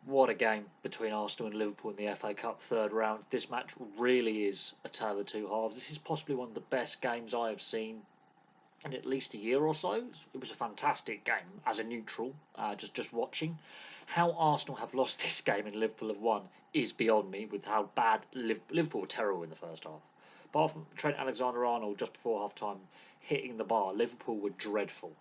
What a game between Arsenal and Liverpool in the FA Cup third round. This match really is a tale of two halves. This is possibly one of the best games I have seen in at least a year or so. It was a fantastic game as a neutral, just watching. How Arsenal have lost this game and Liverpool have won is beyond me. With how bad Liverpool were terrible in the first half. Apart from Trent Alexander-Arnold just before half time hitting the bar, Liverpool were dreadful.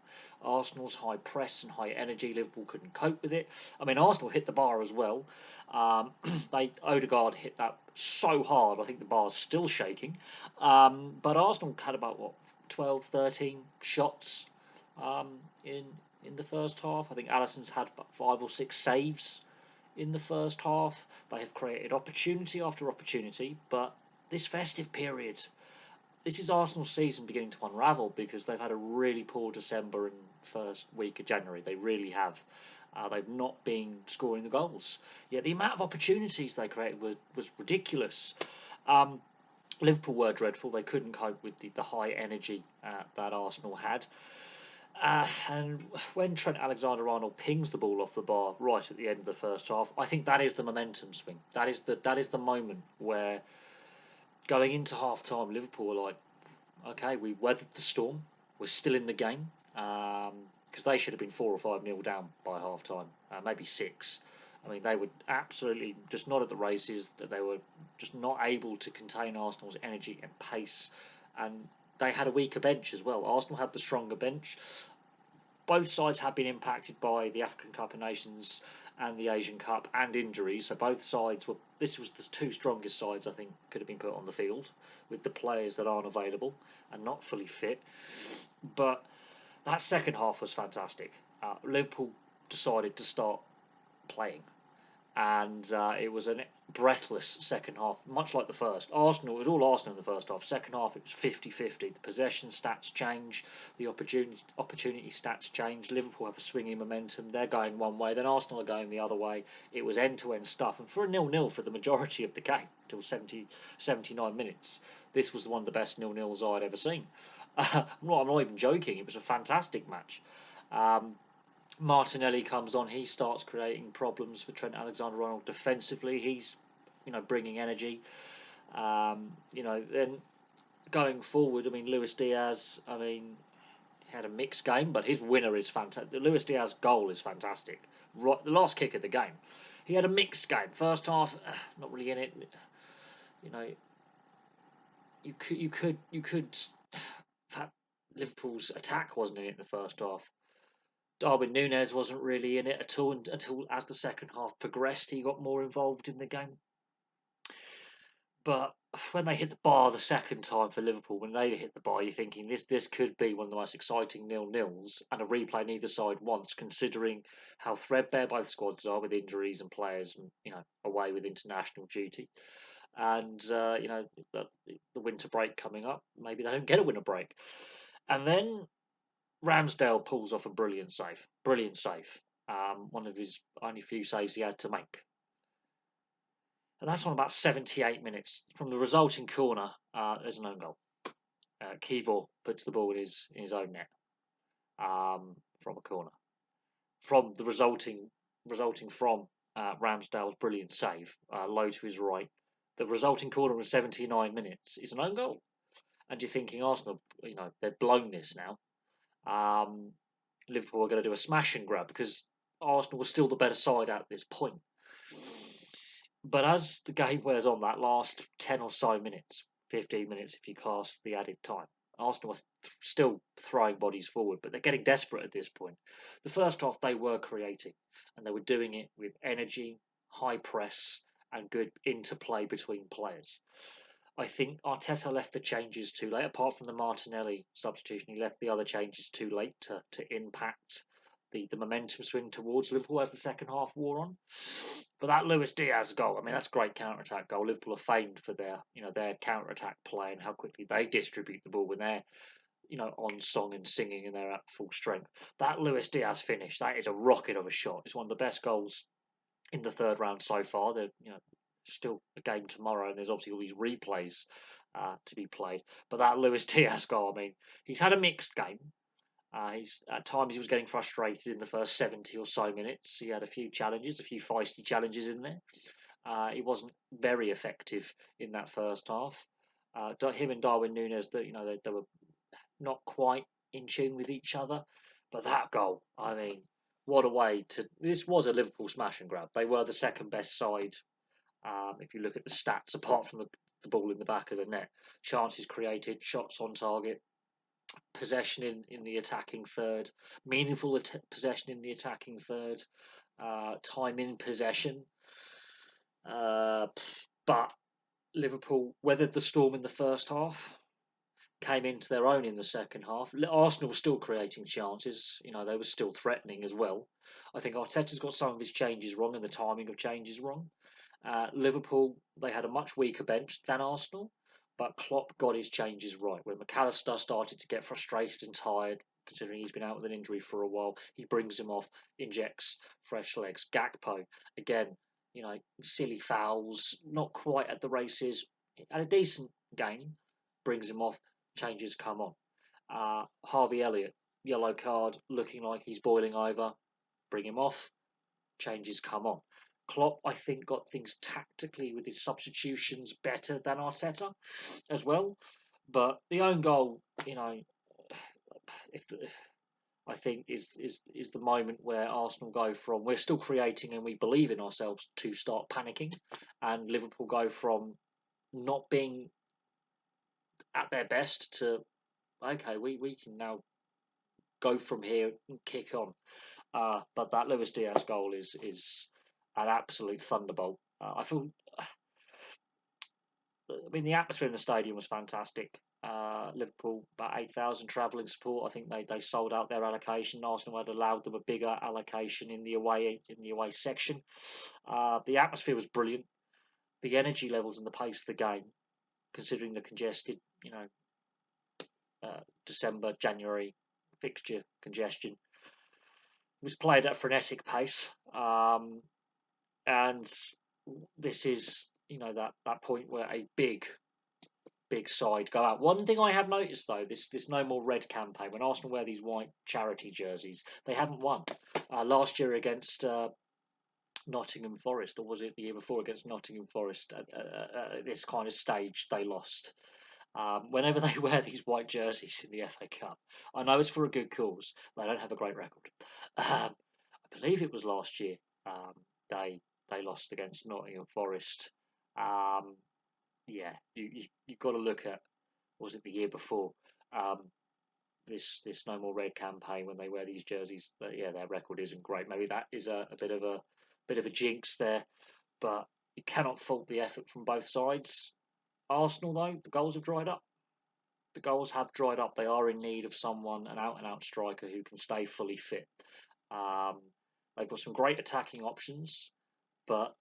Arsenal's high press and high energy, Liverpool couldn't cope with it. I mean, Arsenal hit the bar as well. Odegaard hit that so hard, I think the bar's still shaking. But Arsenal had about what 12, 13 shots in the first half. I think Alisson's had about 5 or 6 saves in the first half. They have created opportunity after opportunity, but this festive period, this is Arsenal's season beginning to unravel because they've had a really poor December and first week of January. They really have. They've not been scoring the goals. Yet the amount of opportunities they created was ridiculous. Um, Liverpool were dreadful. They couldn't cope with the high energy that Arsenal had. And when Trent Alexander-Arnold pings the ball off the bar right at the end of the first half, I think that is the momentum swing. That is the moment where going into half time, Liverpool were like, okay, we weathered the storm. We're still in the game because they should have been 4 or 5 nil down by half time, maybe six. I mean, they were absolutely just not at the races. That they were just not able to contain Arsenal's energy and pace, and they had a weaker bench as well. Arsenal had the stronger bench. Both sides have been impacted by the African Cup of Nations and the Asian Cup and injuries. So both sides were. This was the two strongest sides I think could have been put on the field with the players that aren't available and not fully fit. But that second half was fantastic. Liverpool decided to start playing, and it was a breathless second half, much like the first. Arsenal, it was all Arsenal in the first half. Second half, it was 50-50. The possession stats change, the opportunity stats change. Liverpool have a swinging momentum. They're going one way, then Arsenal are going the other way. It was end-to-end stuff. And for a nil-nil for the majority of the game, till 79 minutes, this was one of the best nil-nils I'd ever seen. I'm not even joking. It was a fantastic match. Um, Martinelli comes on, he starts creating problems for Trent Alexander-Arnold defensively. He's, bringing energy. Then going forward, I mean, Luis Diaz, I mean, he had a mixed game, but his winner is fantastic. The Luis Diaz goal is fantastic. Right, the last kick of the game. He had a mixed game. First half, not really in it. You know, you could. In fact, Liverpool's attack wasn't in it in the first half. Darwin Núñez wasn't really in it at all until as the second half progressed, he got more involved in the game. But when they hit the bar the second time for Liverpool, when they hit the bar, you're thinking this could be one of the most exciting nil-nils, and a replay neither side wants, considering how threadbare both squads are with injuries and players, away with international duty, and the winter break coming up. Maybe they don't get a winter break, and then Ramsdale pulls off a brilliant save. Brilliant save. One of his only few saves he had to make. And that's on about 78 minutes. From the resulting corner, there's an own goal. Kivor puts the ball in his own net from a corner. From the resulting from Ramsdale's brilliant save, low to his right, the resulting corner in 79 minutes is an own goal. And you're thinking Arsenal, they've blown this now. Um, Liverpool are going to do a smash and grab because Arsenal was still the better side at this point. But as the game wears on, that last 10 or so minutes, 15 minutes if you class the added time, Arsenal are still throwing bodies forward, but they're getting desperate at this point. The first half, they were creating, and they were doing it with energy, high press, and good interplay between players. I think Arteta left the changes too late. Apart from the Martinelli substitution, he left the other changes too late to impact the momentum swing towards Liverpool as the second half wore on. But that Luis Diaz goal, I mean, that's a great counter attack goal. Liverpool are famed for their counter attack play and how quickly they distribute the ball when they're on song and singing and they're at full strength. That Luis Diaz finish, that is a rocket of a shot. It's one of the best goals in the third round so far. Still a game tomorrow, and there's obviously all these replays to be played. But that Luis Diaz goal, I mean, he's had a mixed game. He's at times he was getting frustrated in the first 70 or so minutes. He had a few challenges, a few feisty challenges in there. He wasn't very effective in that first half. Him and Darwin Nunes, they were not quite in tune with each other. But that goal, I mean, what a way to! This was a Liverpool smash and grab. They were the second best side. If you look at the stats, apart from the ball in the back of the net, chances created, shots on target, possession in the attacking third, meaningful possession in the attacking third, time in possession. Uh, but Liverpool weathered the storm in the first half, came into their own in the second half. Arsenal were still creating chances. They were still threatening as well. I think Arteta's got some of his changes wrong and the timing of changes wrong. Liverpool, they had a much weaker bench than Arsenal, but Klopp got his changes right. When McAllister started to get frustrated and tired, considering he's been out with an injury for a while, he brings him off, injects fresh legs. Gakpo, again, silly fouls, not quite at the races, had a decent game, brings him off, changes come on. Harvey Elliott, yellow card, looking like he's boiling over, bring him off, changes come on. Klopp, I think, got things tactically with his substitutions better than Arteta as well. But the own goal, if the, I think is the moment where Arsenal go from we're still creating and we believe in ourselves to start panicking, and Liverpool go from not being at their best to okay, we can now go from here and kick on. But that Luis Diaz goal is an absolute thunderbolt. I mean, the atmosphere in the stadium was fantastic. Liverpool, about 8,000 travelling support. I think they sold out their allocation. Arsenal had allowed them a bigger allocation in the away section. The atmosphere was brilliant. The energy levels and the pace of the game, considering the congested, December, January fixture congestion, was played at a frenetic pace. And this is, that point where a big side go out. One thing I have noticed though, this No More Red campaign, when Arsenal wear these white charity jerseys, they haven't won. Last year against Nottingham Forest, or was it the year before against Nottingham Forest? At this kind of stage, they lost. Whenever they wear these white jerseys in the FA Cup, I know it's for a good cause. They don't have a great record. I believe it was last year. Um, they lost against Nottingham Forest. Um, yeah, you've got to look at, was it the year before? Um, this No More Red campaign when they wear these jerseys. Yeah, their record isn't great. Maybe that is a bit of a jinx there, but you cannot fault the effort from both sides. Arsenal though, the goals have dried up. The goals have dried up. They are in need of someone, an out and out striker who can stay fully fit. Um, they've got some great attacking options, but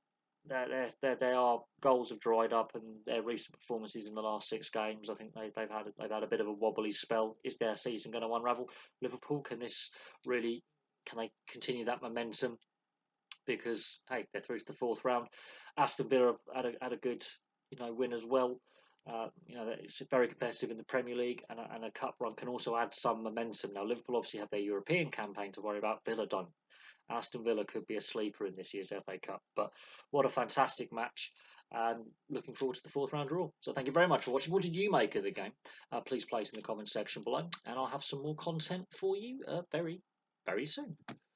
they are goals have dried up, and their recent performances in the last 6 games, I think they've had a bit of a wobbly spell. Is their season going to unravel? Liverpool, can they continue that momentum? Because hey, they're through to the fourth round. Aston Villa had a good win as well. It's very competitive in the Premier League, and a cup run can also add some momentum. Now Liverpool obviously have their European campaign to worry about. Villa don't. Aston Villa could be a sleeper in this year's FA Cup. But what a fantastic match, and looking forward to the fourth round draw. So thank you very much for watching. What did you make of the game? Please place in the comments section below, and I'll have some more content for you very, very soon.